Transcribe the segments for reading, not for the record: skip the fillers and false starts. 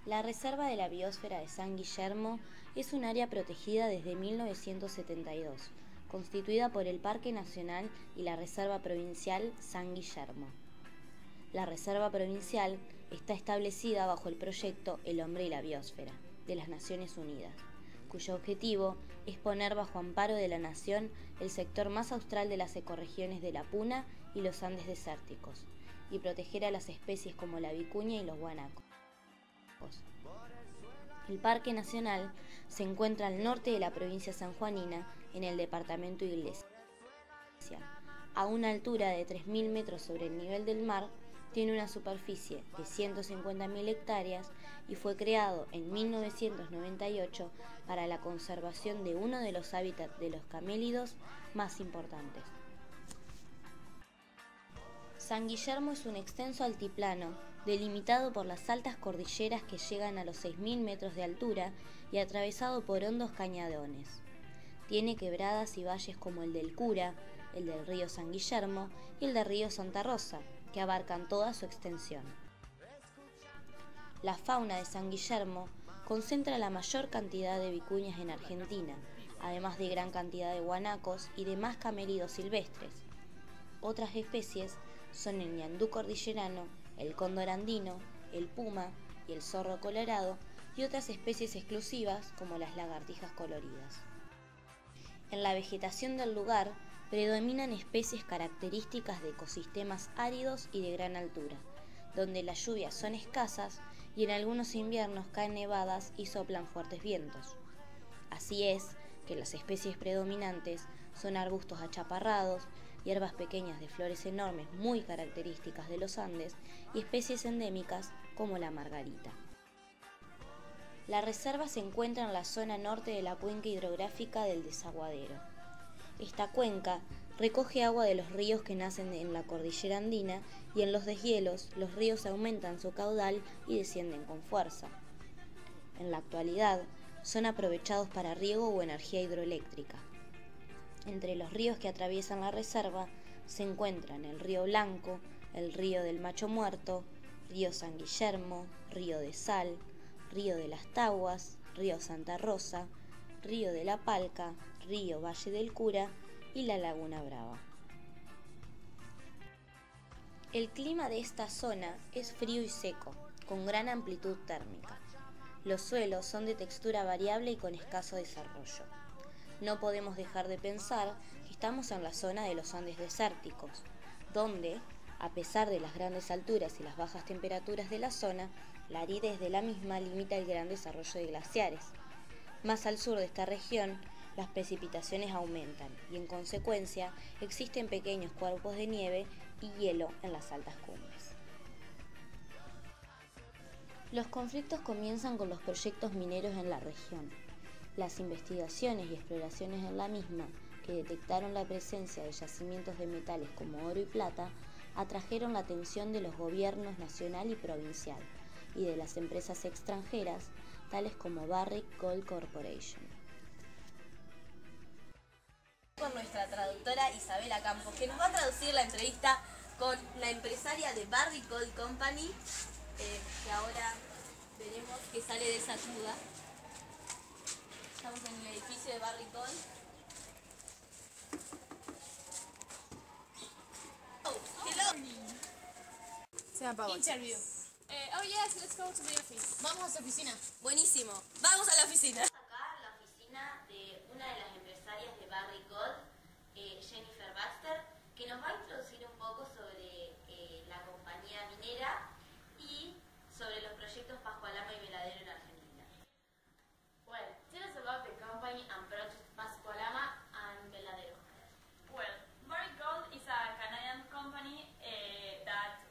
La Reserva de la Biosfera de San Guillermo es un área protegida desde 1972, constituida por el Parque Nacional y la Reserva Provincial San Guillermo. La Reserva Provincial está establecida bajo el proyecto El Hombre y la Biosfera de las Naciones Unidas, cuyo objetivo es poner bajo amparo de la nación el sector más austral de las ecorregiones de la Puna y los Andes desérticos, y proteger a las especies como la vicuña y los guanacos. El Parque Nacional se encuentra al norte de la provincia sanjuanina, en el departamento Iglesia. A una altura de 3.000 metros sobre el nivel del mar, tiene una superficie de 150.000 hectáreas y fue creado en 1998 para la conservación de uno de los hábitats de los camélidos más importantes. San Guillermo es un extenso altiplano, delimitado por las altas cordilleras que llegan a los 6.000 metros de altura y atravesado por hondos cañadones. Tiene quebradas y valles como el del Cura, el del río San Guillermo y el del río Santa Rosa, que abarcan toda su extensión. La fauna de San Guillermo concentra la mayor cantidad de vicuñas en Argentina, además de gran cantidad de guanacos y demás camélidos silvestres. Otras especies son el ñandú cordillerano, el cóndor andino, el puma y el zorro colorado, y otras especies exclusivas como las lagartijas coloridas. En la vegetación del lugar predominan especies características de ecosistemas áridos y de gran altura, donde las lluvias son escasas y en algunos inviernos caen nevadas y soplan fuertes vientos. Así es que las especies predominantes son arbustos achaparrados, hierbas pequeñas de flores enormes muy características de los Andes y especies endémicas como la margarita. La reserva se encuentra en la zona norte de la cuenca hidrográfica del Desaguadero. Esta cuenca recoge agua de los ríos que nacen en la cordillera andina y en los deshielos los ríos aumentan su caudal y descienden con fuerza. En la actualidad son aprovechados para riego o energía hidroeléctrica. Entre los ríos que atraviesan la reserva se encuentran el río Blanco, el río del Macho Muerto, río San Guillermo, río de Sal, río de las Taguas, río Santa Rosa, río de la Palca, río Valle del Cura y la Laguna Brava. El clima de esta zona es frío y seco, con gran amplitud térmica. Los suelos son de textura variable y con escaso desarrollo. No podemos dejar de pensar que estamos en la zona de los Andes desérticos, donde, a pesar de las grandes alturas y las bajas temperaturas de la zona, la aridez de la misma limita el gran desarrollo de glaciares. Más al sur de esta región, las precipitaciones aumentan y, en consecuencia, existen pequeños cuerpos de nieve y hielo en las altas cumbres. Los conflictos comienzan con los proyectos mineros en la región. Las investigaciones y exploraciones en la misma, que detectaron la presencia de yacimientos de metales como oro y plata, atrajeron la atención de los gobiernos nacional y provincial y de las empresas extranjeras, tales como Barrick Gold Corporation. Con nuestra traductora Isabela Campos, que nos va a traducir la entrevista con la empresaria de Barrick Gold Company, que ahora veremos que sale de esa duda. Estamos en el edificio de Barrick Gold. Oh, hello. Se apagó. Interview. Oh yes, let's go to the office. Vamos a su oficina. Buenísimo. Vamos a la oficina. Acá en la oficina de una de las empresarias de Barrick Gold, Jennifer Baxter, que nos va a introducir un poco sobre la compañía minera y sobre los proyectos Pascualama y Veladero en Argentina. Well, tell us about the company and project Pascualama and Veladero. Well, Barrick Gold is a Canadian company that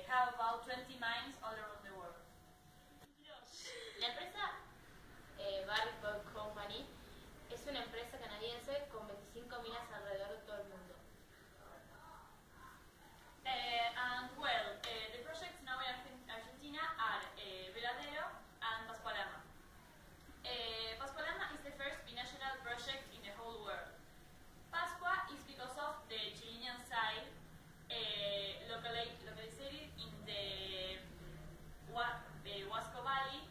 have about 20 mines all around the world. La empresa Barrick Gold Company es una empresa canadiense con 25 minas alrededor de todo el mundo. The projects now in Argentina are Veladero and Pascualama. Pascualama is the first binational project in the whole world. Pascua is because of the Chilean side localized in the Huasco Valley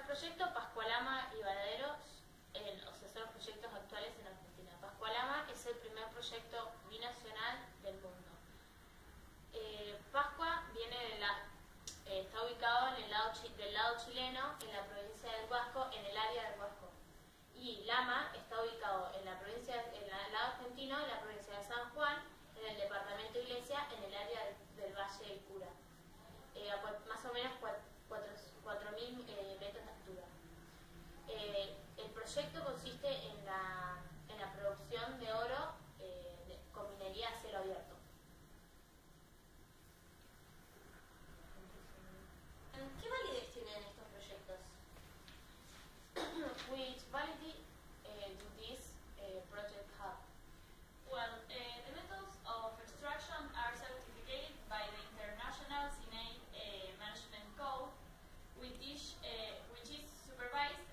proyectos Pascualama y Varadero, son los proyectos actuales en Argentina. Pascualama es el primer proyecto binacional del mundo. Pascua está ubicado del lado chileno, en la provincia del Huasco, en el área del Huasco. Y Lama está ubicado en el lado argentino, en la provincia de San Juan, en el departamento Iglesia, en el área del Valle del Cura. Más o menos 4.000 metros de altura. El proyecto consiste en la producción de oro con minería a cielo abierto. ¿Qué validez tienen estos proyectos? Which validity do this project have? Well, the methods of extraction are certificated by the International Cyanide Management Code, which is supervised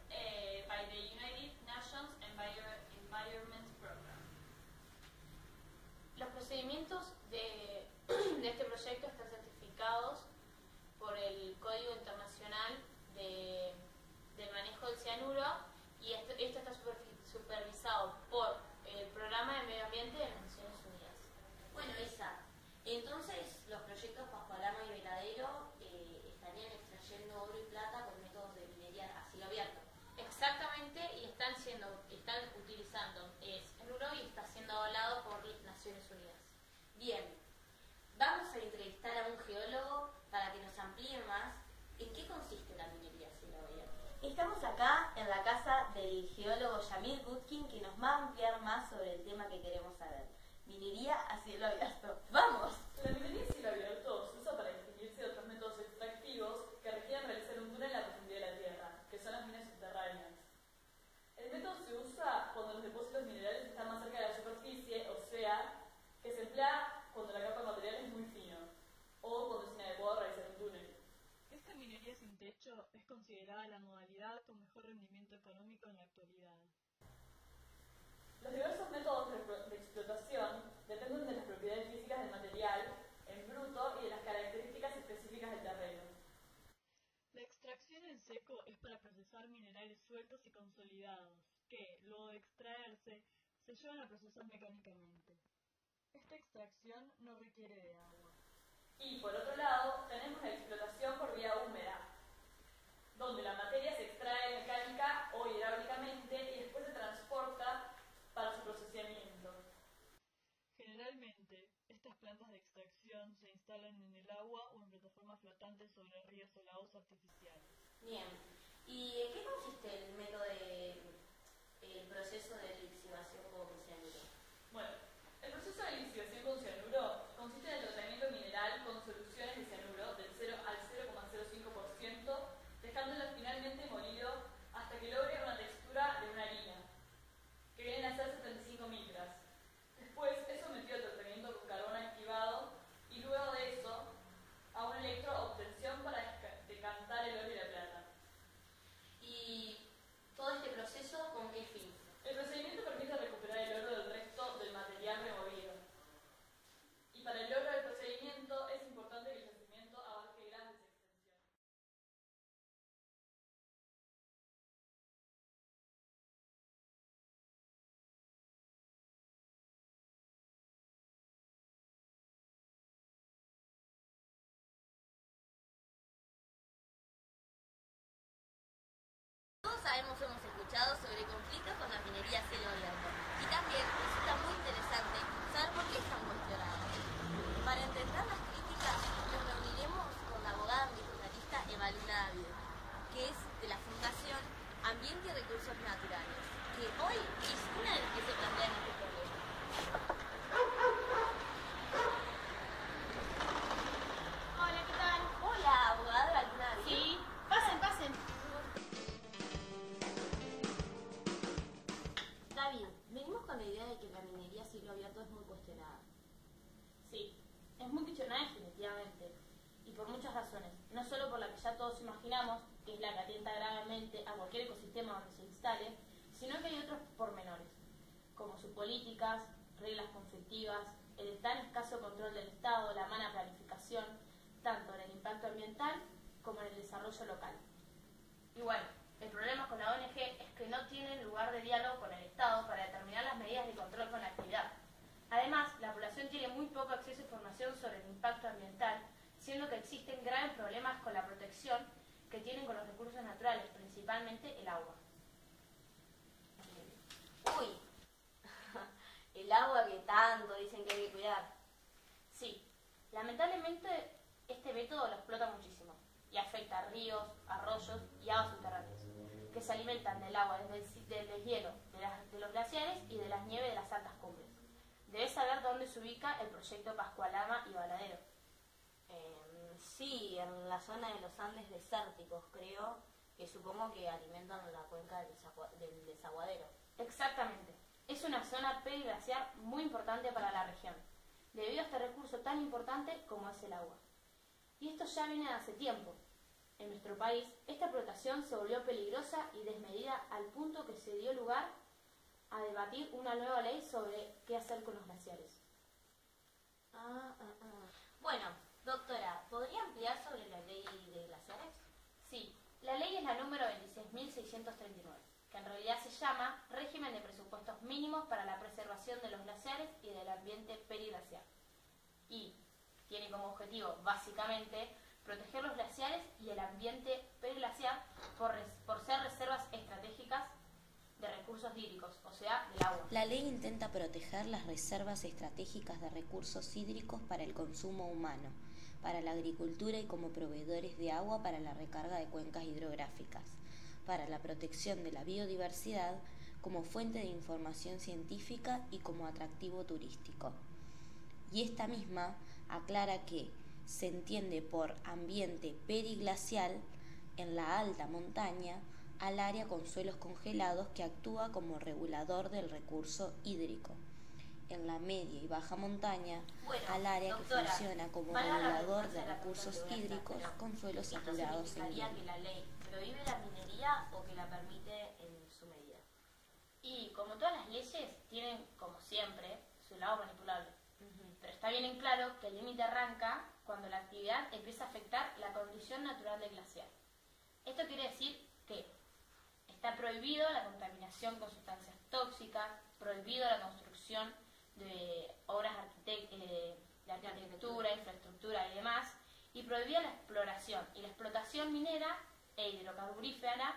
by the United Nations Environment Program. Los procedimientos de este proyecto están certificados por el Código Internacional del Manejo del Cianuro y esto está supervisado por el Programa de Medio Ambiente de las Naciones Unidas. Bueno, Isa, entonces los proyectos Pascualama y Varadero estarían extrayendo oro y plata con métodos de minería a cielo abierto. Exactamente, y están utilizando cianuro y está siendo avalado por las Naciones Unidas. Bien, vamos a entrevistar a un geólogo para que nos amplíe más en qué consiste la minería a cielo abierto. Estamos acá en la casa del geólogo Yamil Gutkin, que nos va a ampliar más sobre el tema que queremos saber. Minería a cielo abierto. ¡Vamos! La minería a cielo abierto se usa para distinguirse de otros métodos extractivos que requieren realizar un túnel en la profundidad de la tierra, que son las minas subterráneas. El método se usa cuando los depósitos minerales están más cerca de la superficie, o sea, que se emplea cuando la capa de material es muy fino, o cuando es inadecuado realizar un túnel. Esta minería sin techo es considerada la modalidad con mejor rendimiento económico en la actualidad. Los diversos métodos de explotación dependen de las propiedades físicas del material en bruto y de las características específicas del terreno. La extracción en seco es para procesar minerales sueltos y consolidados, que, luego de extraerse, se llevan a procesar mecánicamente. Esta extracción no requiere de agua. Y por otro lado, tenemos la explotación por vía húmeda, donde la materia se extrae mecánica o hidráulicamente y después se transporta para su procesamiento. Generalmente, estas plantas de extracción se instalan en el agua o en plataformas flotantes sobre ríos o lagos artificiales. Bien, ¿y en qué consiste el proceso de lixiviación con cianuro? Bueno, el proceso de lixiviación con cianuro consiste en el tratamiento mineral con soluciones de cianuro del 0 al 0,05%, dejándolo finalmente molido hasta que logre una textura de una harina, que vienen a ser 75 micras. Después es sometido al tratamiento con carbón activado y luego de eso a una electroobtención para decantar el oro y la plata. ¿Y todo este proceso con qué fin? El procedimiento permite recuperar el oro del resto del material removido. Y para el logro del procedimiento es importante que el yacimiento abarque grandes extensiones. Todos hemos escuchado sobre conflictos con la minería a cielo abierto y también resulta muy interesante saber por qué están cuestionadas. Para entender las críticas nos reuniremos con la abogada ambientalista Evaluna David, que es de la Fundación Ambiente y Recursos Naturales, que hoy es una de las que se plantean este problema. Hola, ¿qué tal? Hola, abogada Evaluna David. Sí, pasen, pasen. David, venimos con la idea de que la minería a cielo abierto es muy cuestionada. Sí, es muy cuestionada definitivamente, y por muchas razones, no solo por la que ya todos imaginamos, que es la que atenta gravemente a cualquier ecosistema donde se instale, sino que hay otros pormenores, como sus políticas, reglas conflictivas, el tan escaso control del Estado, la mala planificación, tanto en el impacto ambiental como en el desarrollo local. Y bueno, El problema con la ONG es que no tienen lugar de diálogo con el Estado para determinar las medidas de control con la actividad. Además, la población tiene muy poco acceso a información sobre el impacto ambiental, siendo que existen graves problemas con la protección que tienen con los recursos naturales, principalmente el agua. Uy, el agua que tanto dicen que hay que cuidar. Sí, lamentablemente este método lo explota muchísimo y afecta a ríos, arroyos y aguas subterráneas, que se alimentan del agua del deshielo de los glaciares y de las nieves de las altas cumbres. Debes saber dónde se ubica el proyecto Pascualama y Valadero. Sí, en la zona de los Andes desérticos, creo, que supongo que alimentan la cuenca del desaguadero. Exactamente. Es una zona periglaciar muy importante para la región, debido a este recurso tan importante como es el agua. Y esto ya viene de hace tiempo. En nuestro país, esta explotación se volvió peligrosa y desmedida al punto que se dio lugar a debatir una nueva ley sobre qué hacer con los glaciares. Bueno, doctora, ¿podría ampliar sobre la ley de glaciares? Sí, la ley es la número 26.639, que en realidad se llama Régimen de Presupuestos Mínimos para la Preservación de los Glaciares y del Ambiente Periglaciar. Y tiene como objetivo, básicamente, proteger los glaciares y el ambiente periglaciar por ser reservas estratégicas de recursos hídricos, o sea, del agua. La ley intenta proteger las reservas estratégicas de recursos hídricos para el consumo humano, para la agricultura y como proveedores de agua para la recarga de cuencas hidrográficas, para la protección de la biodiversidad como fuente de información científica y como atractivo turístico. Y esta misma aclara que se entiende por ambiente periglacial en la alta montaña al área con suelos congelados que actúa como regulador del recurso hídrico. En la media y baja montaña, al área que funciona como regulador de recursos hídricos con suelos saturados en hielo. ¿Que la ley prohíbe la minería o que la permite en su medida? Y como todas las leyes, tienen, como siempre, su lado manipulable. Pero está bien en claro que el límite arranca cuando la actividad empieza a afectar la condición natural del glaciar. Esto quiere decir que está prohibido la contaminación con sustancias tóxicas, prohibido la construcción de obras de arquitectura, infraestructura y demás, y prohibida la exploración y la explotación minera e hidrocarburífera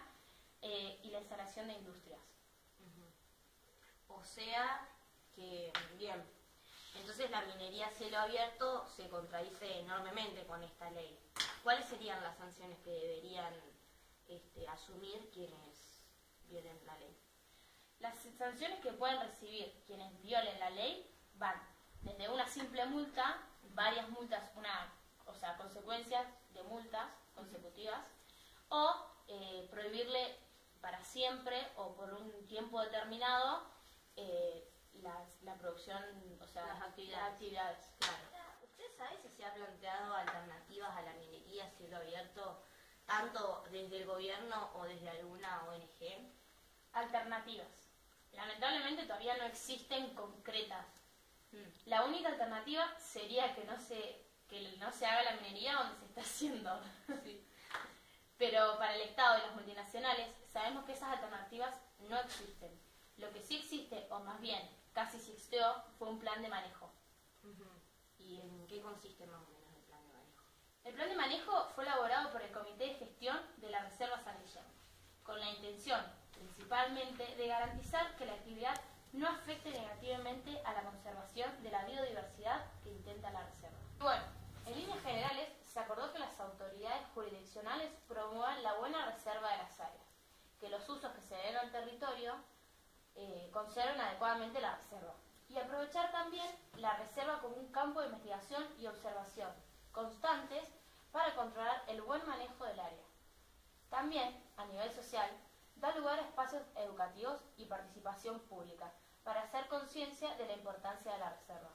y la instalación de industrias. O sea que, bien, entonces la minería a cielo abierto se contradice enormemente con esta ley. ¿Cuáles serían las sanciones que deberían asumir quienes violen la ley? Las sanciones que pueden recibir quienes violen la ley van desde una simple multa, varias multas, consecuencias de multas consecutivas, o prohibirle para siempre o por un tiempo determinado la producción, las actividades. Claro. ¿Usted sabe si se ha planteado alternativas a la minería a cielo abierto, tanto desde el gobierno o desde alguna ONG? Alternativas. Lamentablemente todavía no existen concretas. La única alternativa sería que no se haga la minería donde se está haciendo. Sí. Pero para el Estado y las multinacionales sabemos que esas alternativas no existen. Lo que sí existe, o más bien casi existió, fue un plan de manejo. ¿Y en qué consiste más o menos el plan de manejo? El plan de manejo fue elaborado por el Comité de Gestión de la Reserva San Guillermo, con la intención, principalmente, de garantizar que la actividad no afecte negativamente a la conservación de la biodiversidad que intenta la reserva. Bueno, en líneas generales, se acordó que las autoridades jurisdiccionales promuevan la buena reserva de las áreas, que los usos que se den al territorio conserven adecuadamente la reserva, y aprovechar también la reserva como un campo de investigación y observación constantes para controlar el buen manejo del área. También, a nivel social, da lugar a espacios educativos y participación pública para hacer conciencia de la importancia de la reserva.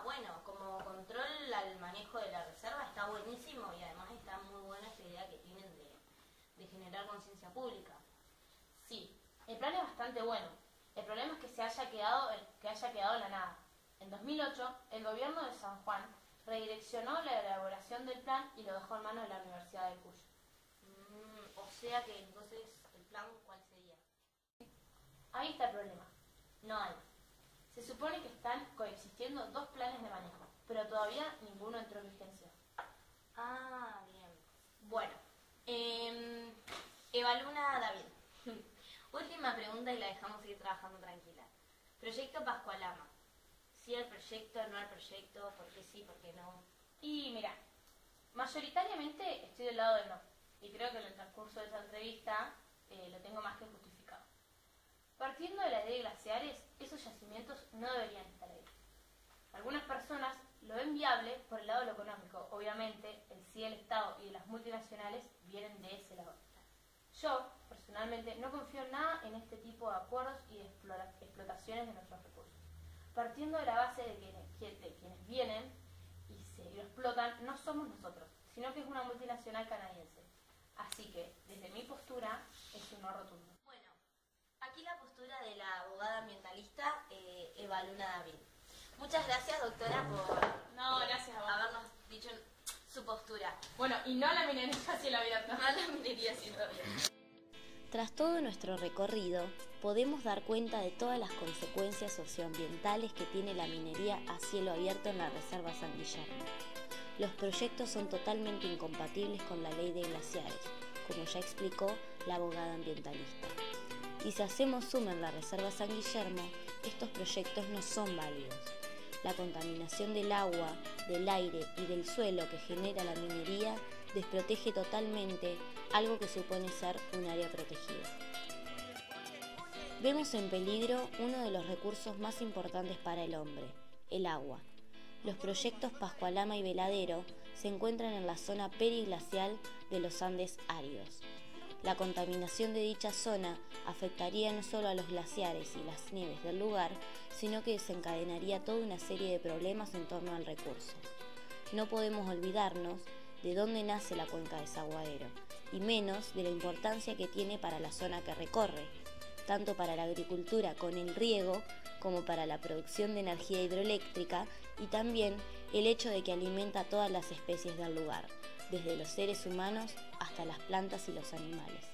Bueno, como control al manejo de la reserva está buenísimo y además está muy buena esta idea que tienen de generar conciencia pública. Sí, el plan es bastante bueno. El problema es que haya quedado en la nada. En 2008, el gobierno de San Juan redireccionó la elaboración del plan y lo dejó en manos de la Universidad de Cuyo. O sea que entonces plan, ¿cuál sería? Ahí está el problema. No hay. Se supone que están coexistiendo dos planes de manejo, pero todavía ninguno entró en vigencia. Ah, bien. Bueno, Evaluna David. Última pregunta y la dejamos seguir trabajando tranquila. Proyecto Pascualama. ¿Sí al proyecto, no al proyecto? ¿Por qué sí, por qué no? Y mira, mayoritariamente estoy del lado del no. Y creo que en el transcurso de esta entrevista lo tengo más que justificado. Partiendo de la idea de glaciares, esos yacimientos no deberían estar ahí. Algunas personas lo ven viable por el lado de lo económico. Obviamente, el sí del Estado y de las multinacionales vienen de ese lado. Yo, personalmente, no confío en nada en este tipo de acuerdos y de explotaciones de nuestros recursos. Partiendo de la base de quienes vienen y lo explotan, no somos nosotros, sino que es una multinacional canadiense. Así que, desde mi postura, es un no rotundo. Bueno, aquí la postura de la abogada ambientalista Evaluna David. Muchas gracias, doctora, por No, gracias a vos. habernos dicho su postura. Bueno, y no la minería a cielo abierto. No a la minería cielo abierto. Tras todo nuestro recorrido, podemos dar cuenta de todas las consecuencias socioambientales que tiene la minería a cielo abierto en la Reserva San Guillermo. Los proyectos son totalmente incompatibles con la ley de glaciares, como ya explicó la abogada ambientalista. Y si hacemos zoom en la Reserva San Guillermo, estos proyectos no son válidos. La contaminación del agua, del aire y del suelo que genera la minería desprotege totalmente algo que supone ser un área protegida. Vemos en peligro uno de los recursos más importantes para el hombre, el agua. Los proyectos Pascualama y Veladero se encuentran en la zona periglacial de los Andes áridos. La contaminación de dicha zona afectaría no solo a los glaciares y las nieves del lugar, sino que desencadenaría toda una serie de problemas en torno al recurso. No podemos olvidarnos de dónde nace la cuenca Desaguadero, y menos de la importancia que tiene para la zona que recorre, tanto para la agricultura con el riego como para la producción de energía hidroeléctrica, y también el hecho de que alimenta a todas las especies del lugar, desde los seres humanos hasta las plantas y los animales.